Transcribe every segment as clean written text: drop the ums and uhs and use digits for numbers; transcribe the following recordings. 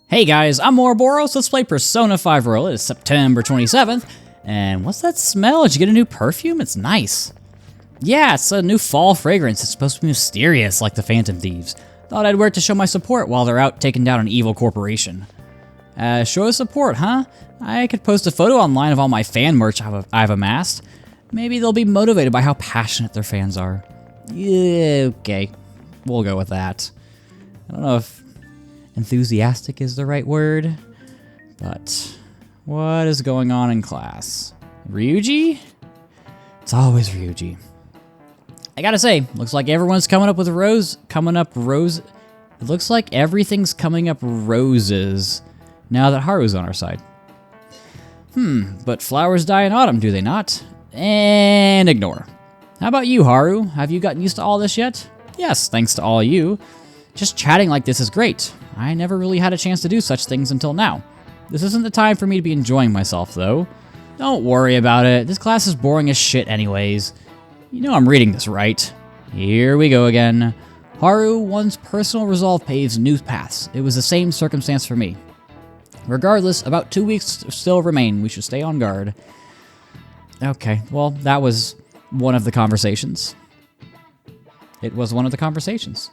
Hey guys, I'm Ouroboros. Let's play Persona 5 Royal. It is September 27th. And what's that smell? Did you get a new perfume? It's nice. Yeah, it's a new fall fragrance. It's supposed to be mysterious like the Phantom Thieves. Thought I'd wear it to show my support while they're out taking down an evil corporation. Show support, huh? I could post a photo online of all my fan merch I've amassed. Maybe they'll be motivated by how passionate their fans are. Yeah, okay. We'll go with that. I don't know if enthusiastic is the right word, but what is going on in class? Ryuji? It's always Ryuji. I gotta say, looks like everyone's coming up with It looks like everything's coming up roses now that Haru's on our side. But flowers die in autumn, do they not? And ignore. How about you, Haru? Have you gotten used to all this yet? Yes, thanks to all you. Just chatting like this is great. I never really had a chance to do such things until now. This isn't the time for me to be enjoying myself, though. Don't worry about it. This class is boring as shit anyways. You know I'm reading this, right? Here we go again. Haru, one's personal resolve paves new paths. It was the same circumstance for me. Regardless, about 2 weeks still remain. We should stay on guard. Okay, well, that was one of the conversations. It was one of the conversations.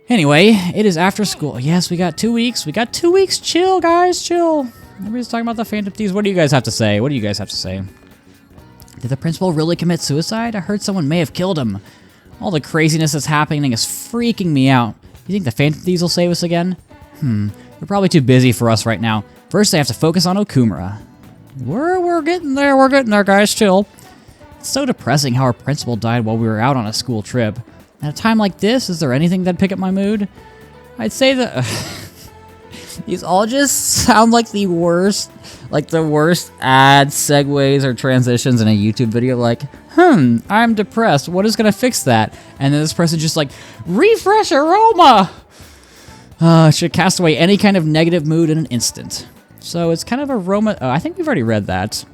Anyway, it is after school. Yes, we got 2 weeks. We got 2 weeks. Chill, guys, chill. Everybody's talking about the Phantom Thieves. What do you guys have to say? What do you guys have to say? Did the principal really commit suicide? I heard someone may have killed him. All the craziness that's happening is freaking me out. You think the Phantom Thieves will save us again? They're probably too busy for us right now. First, they have to focus on Okumura. We're getting there. We're getting there, guys. Chill. It's so depressing how our principal died while we were out on a school trip. At a time like this, is there anything that'd pick up my mood? I'd say that these all just sound like the worst ad segues or transitions in a YouTube video. Like, I'm depressed. What is gonna fix that? And then this person just like, refresh aroma. Should cast away any kind of negative mood in an instant. So it's kind of aroma. Oh, I think we've already read that.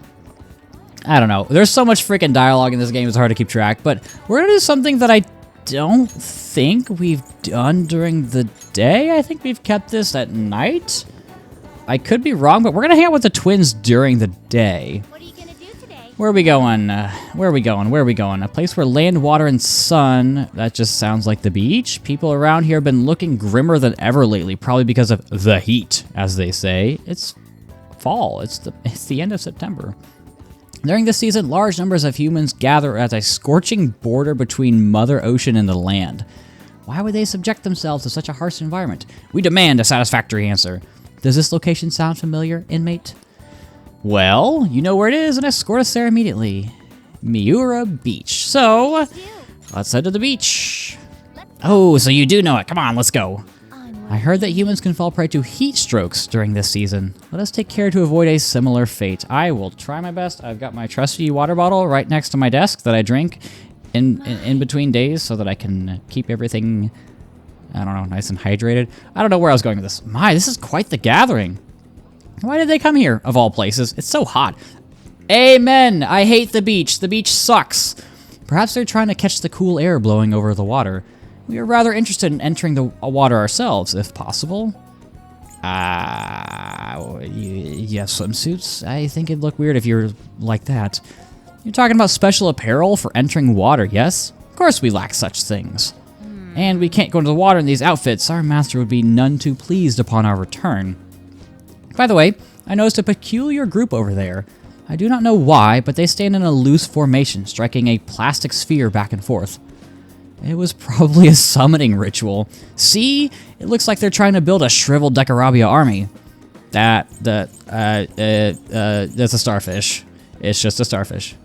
I don't know. There's so much freaking dialogue in this game, it's hard to keep track. But we're gonna do something that I don't think we've done during the day. I think we've kept this at night. I could be wrong, but we're gonna hang out with the twins during the day. What are you gonna do today? Where are we going? Where are we going? Where are we going? A place where land, water, and sun. That just sounds like the beach. People around here have been looking grimmer than ever lately, probably because of the heat, as they say. It's fall. It's the end of September. During this season, large numbers of humans gather at a scorching border between Mother Ocean and the land. Why would they subject themselves to such a harsh environment? We demand a satisfactory answer. Does this location sound familiar, inmate? Well, you know where it is, and escort us there immediately. Miura Beach. So, let's head to the beach. Oh, so you do know it. Come on, let's go. I heard that humans can fall prey to heat strokes during this season. Let us take care to avoid a similar fate. I will try my best. I've got my trusty water bottle right next to my desk that I drink in between days so that I can keep everything, I don't know, nice and hydrated. I don't know where I was going with this. My, this is quite the gathering. Why did they come here, of all places? It's so hot. Amen. I hate the beach. The beach sucks. Perhaps they're trying to catch the cool air blowing over the water. We are rather interested in entering the water ourselves, if possible. Yes, swimsuits? I think it'd look weird if you're like that. You're talking about special apparel for entering water, yes? Of course we lack such things. And we can't go into the water in these outfits. Our master would be none too pleased upon our return. By the way, I noticed a peculiar group over there. I do not know why, but they stand in a loose formation, striking a plastic sphere back and forth. It was probably a summoning ritual. See? It looks like they're trying to build a shriveled Decarabia army. That's a starfish. It's just a starfish.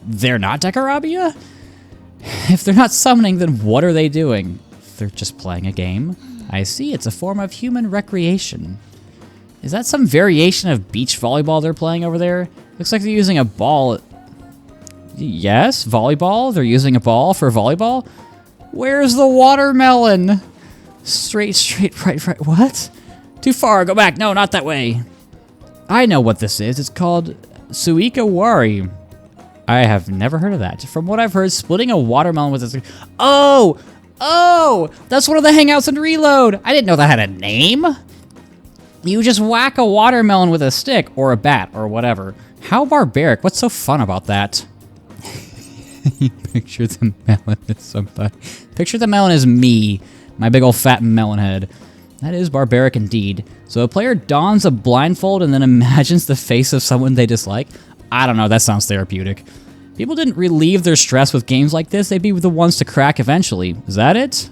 They're not Decarabia? If they're not summoning, then what are they doing? They're just playing a game. I see, it's a form of human recreation. Is that some variation of beach volleyball they're playing over there? Looks like they're using a ball. Yes, volleyball? They're using a ball for volleyball? Where's the watermelon? Straight, right. What? Too far, go back. No, not that way. I know what this is. It's called Suikawari. I have never heard of that. From what I've heard, splitting a watermelon with this. Oh, that's one of the hangouts in Reload. I didn't know that had a name. You just whack a watermelon with a stick, or a bat, or whatever. How barbaric. What's so fun about that? You picture the melon as somebody. Picture the melon as me, my big old fat melon head. That is barbaric indeed. So a player dons a blindfold and then imagines the face of someone they dislike? I don't know, that sounds therapeutic. People didn't relieve their stress with games like this, they'd be the ones to crack eventually. Is that it?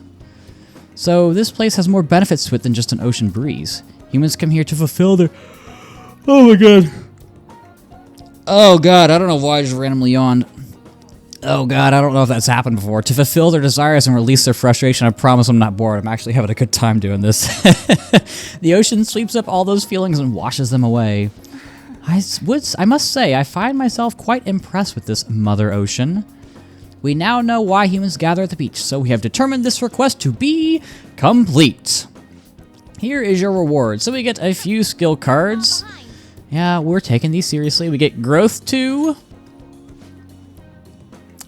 So this place has more benefits to it than just an ocean breeze. Humans come here to fulfill their... Oh my god. Oh god, I don't know why I just randomly yawned. Oh god, I don't know if that's happened before. To fulfill their desires and release their frustration, I promise I'm not bored. I'm actually having a good time doing this. The ocean sweeps up all those feelings and washes them away. I must say, I find myself quite impressed with this Mother Ocean. We now know why humans gather at the beach, so we have determined this request to be complete. Here is your reward. So we get a few skill cards. Yeah, we're taking these seriously. We get Growth 2.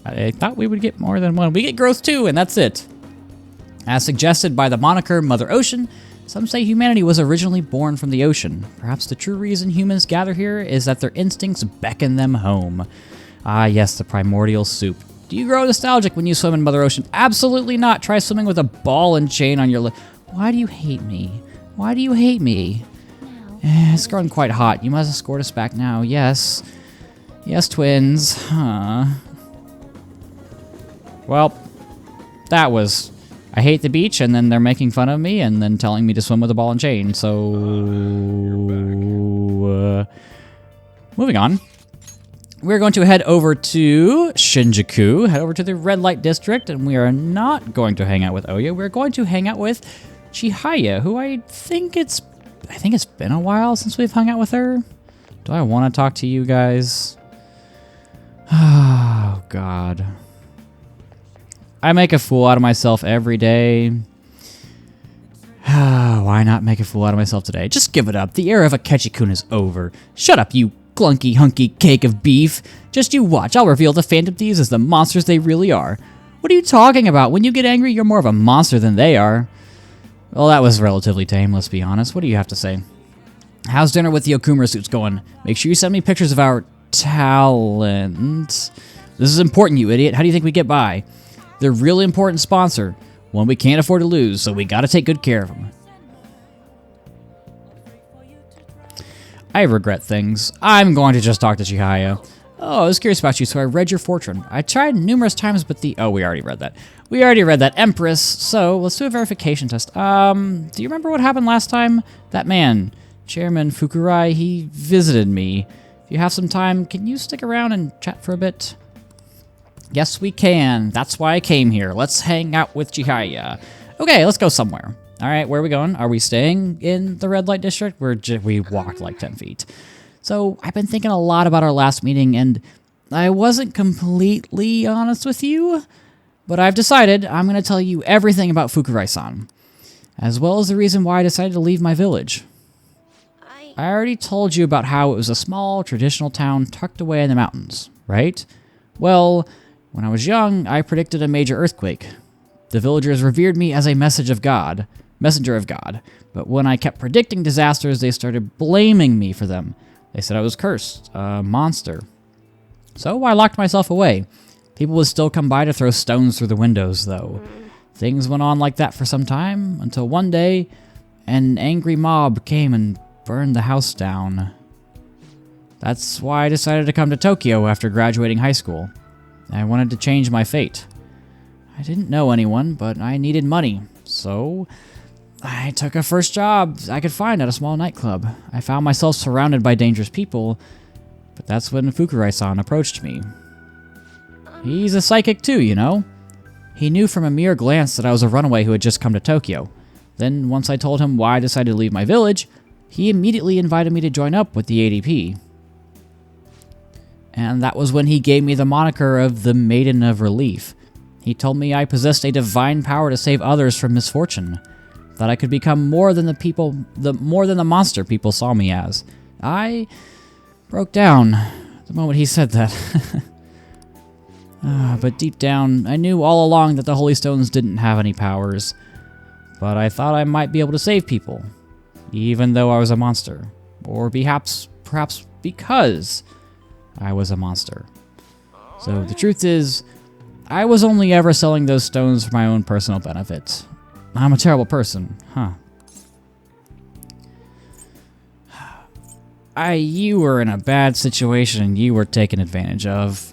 I thought we would get more than one. We get Growth 2, and that's it. As suggested by the moniker Mother Ocean, some say humanity was originally born from the ocean. Perhaps the true reason humans gather here is that their instincts beckon them home. Ah, yes, the primordial soup. Do you grow nostalgic when you swim in Mother Ocean? Absolutely not. Try swimming with a ball and chain on your lip. Why do you hate me? Why do you hate me? It's growing quite hot. You must escort us back now. Yes. Yes, twins. Huh. Well, that was... I hate the beach, and then they're making fun of me, and then telling me to swim with a ball and chain, so... moving on. We're going to head over to Shinjuku, head over to the Red Light District, and we are not going to hang out with Oya. We're going to hang out with Chihaya, who I think it's been a while since we've hung out with her. Do I want to talk to you guys? Oh, God. I make a fool out of myself every day. Why not make a fool out of myself today? Just give it up. The era of Akechi-kun is over. Shut up, you clunky, hunky cake of beef. Just you watch. I'll reveal the Phantom Thieves as the monsters they really are. What are you talking about? When you get angry, you're more of a monster than they are. Well, that was relatively tame, let's be honest. What do you have to say? How's dinner with the Okumura suits going? Make sure you send me pictures of our talent. This is important, you idiot. How do you think we get by? They're a really important sponsor, one we can't afford to lose, so we gotta take good care of them. I regret things. I'm going to just talk to Chihaya. Oh, I was curious about you, so I read your fortune. I tried numerous times, but oh, we already read that. We already read that, Empress. So, let's do a verification test. Do you remember what happened last time? That man, Chairman Fukurai, he visited me. If you have some time, can you stick around and chat for a bit? Yes, we can. That's why I came here. Let's hang out with Chihaya. Okay, let's go somewhere. All right, where are we going? Are we staying in the Red Light District? We walked like 10 feet. So I've been thinking a lot about our last meeting, and I wasn't completely honest with you, but I've decided I'm going to tell you everything about Fukurai-san, as well as the reason why I decided to leave my village. I already told you about how it was a small, traditional town tucked away in the mountains, right? Well... when I was young, I predicted a major earthquake. The villagers revered me as a messenger of God, but when I kept predicting disasters, they started blaming me for them. They said I was cursed, a monster. So I locked myself away. People would still come by to throw stones through the windows, though. Things went on like that for some time, until one day, an angry mob came and burned the house down. That's why I decided to come to Tokyo after graduating high school. I wanted to change my fate. I didn't know anyone, but I needed money, so I took a first job I could find at a small nightclub. I found myself surrounded by dangerous people, but that's when Fukurai-san approached me. He's a psychic too, you know? He knew from a mere glance that I was a runaway who had just come to Tokyo. Then, once I told him why I decided to leave my village, he immediately invited me to join up with the ADP. And that was when he gave me the moniker of the Maiden of Relief. He told me I possessed a divine power to save others from misfortune, that I could become more than the monster people saw me as. I broke down the moment he said that. But deep down, I knew all along that the Holy Stones didn't have any powers, but I thought I might be able to save people. even though I was a monster. Or perhaps because I was a monster. So the truth is, I was only ever selling those stones for my own personal benefit. I'm a terrible person, huh? You were in a bad situation and you were taken advantage of.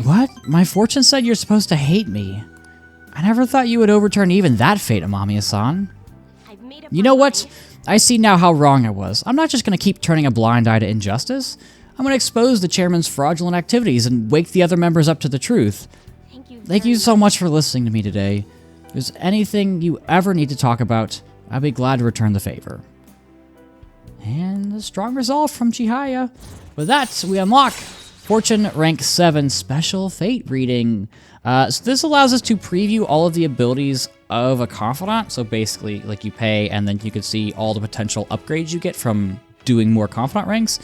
What? My fortune said you're supposed to hate me. I never thought you would overturn even that fate, Amamiya-san. You know what? I see now how wrong I was. I'm not just gonna keep turning a blind eye to injustice. I'm gonna expose the chairman's fraudulent activities and wake the other members up to the truth. Thank you so much for listening to me today. If there's anything you ever need to talk about, I'd be glad to return the favor. And a strong resolve from Chihaya. With that, we unlock Fortune Rank 7 Special Fate Reading. So this allows us to preview all of the abilities of a Confidant. So basically, like, you pay and then you can see all the potential upgrades you get from doing more Confidant ranks.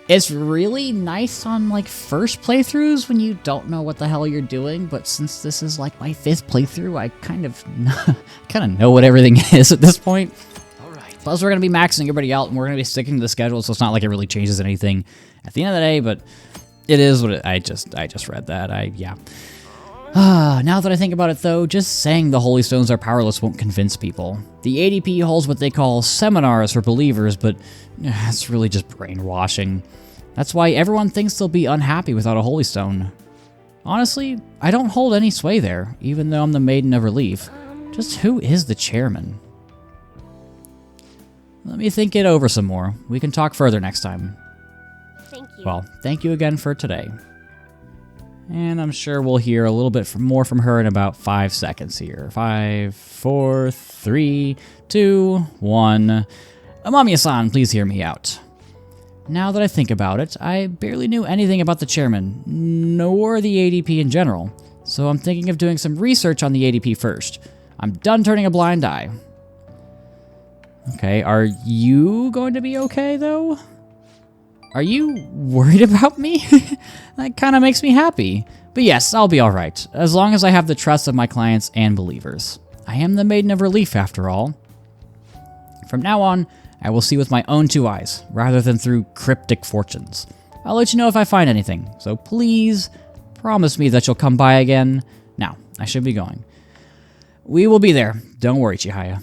It's really nice on, like, first playthroughs when you don't know what the hell you're doing, but since this is, like, my 5th playthrough, I kind of know what everything is at this point. Plus, we're going to be maxing everybody out, and we're going to be sticking to the schedule, so it's not like it really changes anything at the end of the day, but it is what it... I just read that. Yeah. Now that I think about it, though, just saying the Holy Stones are powerless won't convince people. The ADP holds what they call seminars for believers, but it's really just brainwashing. That's why everyone thinks they'll be unhappy without a Holy Stone. Honestly, I don't hold any sway there, even though I'm the Maiden of Relief. Just who is the chairman? Let me think it over some more. We can talk further next time. Thank you. Well, thank you again for today. And I'm sure we'll hear a little bit more from her in about 5 seconds here. 5, 4, 3, 2, 1. Amamiya-san, please hear me out. Now that I think about it, I barely knew anything about the chairman, nor the ADP in general. So I'm thinking of doing some research on the ADP first. I'm done turning a blind eye. Okay, are you going to be okay, though? Are you worried about me? That kind of makes me happy. But yes, I'll be alright, as long as I have the trust of my clients and believers. I am the Maiden of Relief, after all. From now on, I will see with my own 2 eyes, rather than through cryptic fortunes. I'll let you know if I find anything, so please promise me that you'll come by again. Now, I should be going. We will be there. Don't worry, Chihaya.